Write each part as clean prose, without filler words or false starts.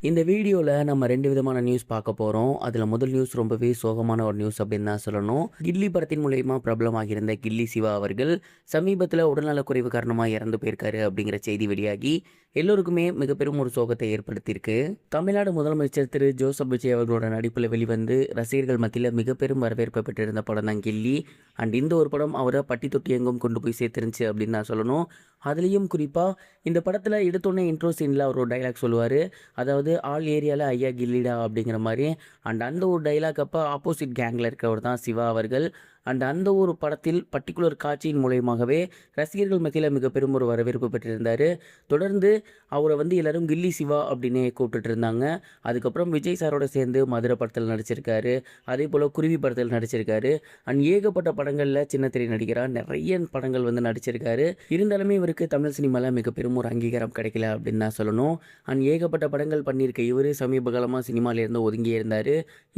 இந்த வீடியோவில் நம்ம 2 விதமான நியூஸ் பார்க்க போகிறோம். அதில் முதல் நியூஸ் ரொம்பவே சோகமான ஒரு நியூஸ் அப்படின்னு தான் சொல்லணும். கில்லி படத்தின் மூலயமா பிரபலமாகியிருந்த கில்லி சிவா அவர்கள் சமீபத்தில் உடல்நலக்குறைவு காரணமாக இறந்து போயிருக்காரு அப்படிங்கிற செய்தி வெளியாகி எல்லோருக்குமே மிக பெரும் ஒரு சோகத்தை ஏற்படுத்தியிருக்கு. தமிழ்நாடு முதலமைச்சர் திரு ஜோசப் விஜய் அவர்களோட நடிப்பில் வெளிவந்து ரசிகர்கள் மத்தியில் மிக பெரும் வரவேற்பை பெற்றிருந்த படம் தான் கில்லி. அண்ட் இந்த ஒரு படம் அவரை பட்டி தொட்டி எங்கும் கொண்டு போய் சேர்த்துருந்துச்சு அப்படின்னு தான் சொல்லணும். அதுலேயும் குறிப்பாக இந்த படத்தில் எடுத்தோடனே இன்ட்ரோ சீனில் அவர் ஒரு டைலாக் சொல்லுவார். அதாவது ஆல் ஏரியாவில் ஐயா கில்லிடா அப்படிங்கிற மாதிரி. அண்ட் அந்த ஒரு டைலாக் அப்போ ஆப்போசிட் கேங்கில் இருக்கிறவர் தான் சிவா அவர்கள். அண்ட் அந்த ஒரு படத்தில் பர்டிகுலர் காட்சியின் மூலயமாகவே ரசிகர்கள் மத்தியில் மிக பெரும் ஒரு வரவேற்பு பெற்றிருந்தார். தொடர்ந்து அவரை வந்து எல்லோரும் கில்லி சிவா அப்படின்னே கூப்பிட்டுட்டு இருந்தாங்க. அதுக்கப்புறம் விஜய் சாரோட சேர்ந்து மதுரை படத்தில் நடிச்சிருக்காரு. அதே போல் குருவி படத்தில் நடிச்சிருக்காரு. அண்ட் ஏகப்பட்ட படங்களில் சின்னத்திரை நடிகராக நிறைய படங்கள் வந்து நடிச்சிருக்காரு. இருந்தாலுமே இவருக்கு தமிழ் சினிமாவில் மிக பெரும் ஒரு அங்கீகாரம் கிடைக்கல அப்படின்னு தான் சொல்லணும். அண்ட் ஏகப்பட்ட படங்கள் பண்ணியிருக்க இவர் சமீப காலமாக சினிமாவிலேருந்து ஒதுங்கியே இருந்தார்.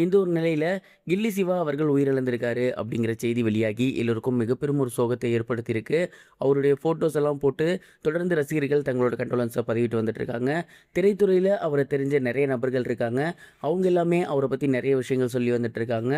இந்த ஒரு நிலையில் கில்லி சிவா அவர்கள் உயிரிழந்திருக்காரு அப்படிங்கிற செய்தி வெளியாகி எல்லோருக்கும் மிக பெரும் ஒரு சோகத்தை ஏற்படுத்தியிருக்கு. அவருடைய ஃபோட்டோஸ் எல்லாம் போட்டு தொடர்ந்து ரசிகர்கள் தங்களோட கண்டோலன்ஸை பதிவிட்டு வந்துட்டு இருக்காங்க. திரைத்துறையில் அவரை தெரிஞ்ச நிறைய நபர்கள் இருக்காங்க. அவங்க எல்லாமே அவரை பற்றி நிறைய விஷயங்கள் சொல்லி வந்துட்டு இருக்காங்க.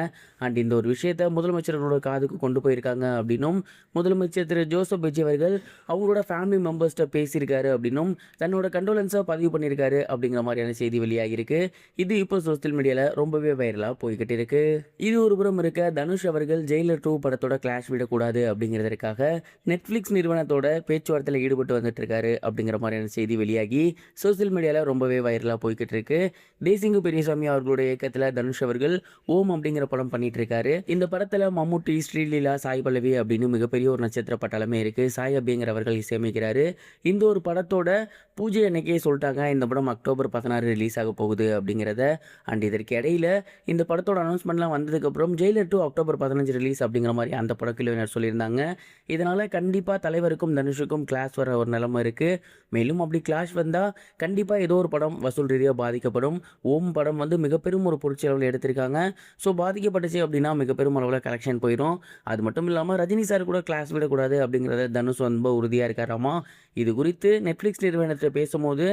அண்ட் இந்த ஒரு விஷயத்தை முதலமைச்சரோட காதுக்கு கொண்டு போயிருக்காங்க அப்படின்னும் முதலமைச்சர் திரு ஜோசப் விஜய் அவர்கள் அவங்களோட ஃபேமிலி மெம்பர்ஸ்கிட்ட பேசியிருக்காரு அப்படின்னும் தன்னோட கண்டோலன்ஸை பதிவு பண்ணியிருக்காரு அப்படிங்கிற மாதிரியான செய்தி வெளியாகிருக்கு. இது இப்போ சோசியல் மீடியாவில் ரொம்பவே வைரலாக போய்கிட்டு இருக்கு. இது ஒரு புறம் இருக்க, தனுஷ் அவர்கள் ஜெயிலர் 2 படத்தோட கிளாஷ் விடக்கூடாது அப்படிங்கிறதுக்காக நெட்ஃப்ளிக்ஸ் நிறுவனத்தோட பேச்சுவார்த்தையில் ஈடுபட்டு வந்துட்டு இருக்காரு அப்படிங்கிற மாதிரியான செய்தி வெளியாகி சோசியல் மீடியாவில் ரொம்பவே வைரலாக போய்கிட்டு இருக்கு. தேசிங்கு பெரியசாமி அவர்களுடைய இயக்கத்தில் தனுஷ் அவர்கள் ஓம் அப்படிங்கிற படம் பண்ணிட்டு இருக்காரு. இந்த படத்தில் மம்முட்டி, ஸ்ரீலீலா, சாய் பல்லவி அப்படின்னு மிகப்பெரிய ஒரு நட்சத்திர பட்டாளமே இருக்கு. சாய் அப்படிங்கிறவர்கள் இசையமைக்கிறாரு. இந்த ஒரு படத்தோட பூஜை அன்னைக்கே சொல்லிட்டாங்க இந்த படம் அக்டோபர் 16 ரிலீஸ் ஆக போகுது அப்படிங்கிறத. அண்ட் இதற்கு இடையில இந்த படத்தோட அனௌன்ஸ்மெண்ட்லாம் வந்ததுக்கப்புறம் ஜெயிலர் 2 அக்டோபர் 15 ரிலீஸ் அப்படிங்கிற மாதிரி அந்த படக்குழுவினர் சொல்லியிருந்தாங்க. இதனால் கண்டிப்பாக தலைவருக்கும் தனுஷுக்கும் கிளாஷ் வர ஒரு நிலைமை இருக்குது. மேலும் அப்படி கிளாஷ் வந்தால் கண்டிப்பாக ஏதோ ஒரு படம் வசூல் ரீதியாக பாதிக்கப்படும். ஓம் படம் வந்து மிக பெரும் ஒரு பொருட்செலவில் எடுத்திருக்காங்க. ஸோ பாதிக்கப்பட்டுச்சு அப்படின்னா மிக பெரும் அளவில் கலெக்ஷன் போயிடும். அது மட்டும் இல்லாமல் ரஜினி சார் கூட கிளாஷ் விடக்கூடாது அப்படிங்கிறத தனுஷ் ரொம்ப உறுதியாக இருக்காராமா. இது குறித்து நெட்ஃப்ளிக்ஸ் நிறுவனத்தை பேசும்போது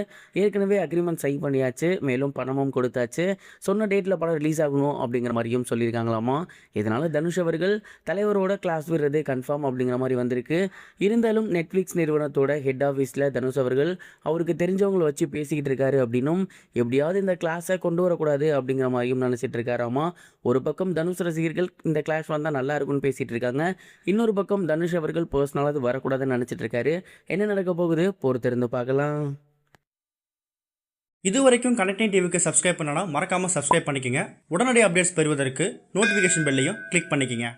ஏற்கனவே அக்ரிமெண்ட் சைன் பண்ணியாச்சு, மேலும் பணமும் கொடுத்தாச்சு, சொன்ன டேட்டில் படம் ரிலீஸ் ஆகணும் அப்படிங்கிற மாதிரியும் சொல்லியிருக்காங்களாமா. இதனால் தனுஷ் அவர்கள் தலைவரோட கிளாஸ் விடுறது கன்ஃபார்ம் அப்படிங்கிற மாதிரி வந்திருக்கு. இருந்தாலும் நெட்ஃப்ளிக்ஸ் நிறுவனத்தோட ஹெட் ஆஃபீஸில் தனுஷ் அவர்கள் அவருக்கு தெரிஞ்சவங்களை வச்சு பேசிக்கிட்டு இருக்காரு அப்படின்னும் எப்படியாவது இந்த கிளாஸை கொண்டு வரக்கூடாது அப்படிங்கிற மாதிரியும் நினச்சிட்டு இருக்காராமா. ஒரு பக்கம் தனுஷ் ரசிகர்கள் இந்த கிளாஸ் வந்தால் நல்லா இருக்கும்னு பேசிகிட்டு இருக்காங்க. இன்னொரு பக்கம் தனுஷ் அவர்கள் பர்சனலாக அது வரக்கூடாதுன்னு நினச்சிட்டு இருக்காரு. என்ன நடக்க போகுது பொறுத்திருந்து பார்க்கலாம். இது வரைக்கும் கனெக்டிங் டிவிக்கு சப்ஸ்கிரைப் பண்ணனா மறக்காமல் சப்ஸ்கிரைப் பண்ணிக்கங்க. உடனடி அப்டேட்ஸ் பெறுவதற்கு நோட்டிஃபிகேஷன் பெல்லையும் கிளிக் பண்ணிக்கங்க.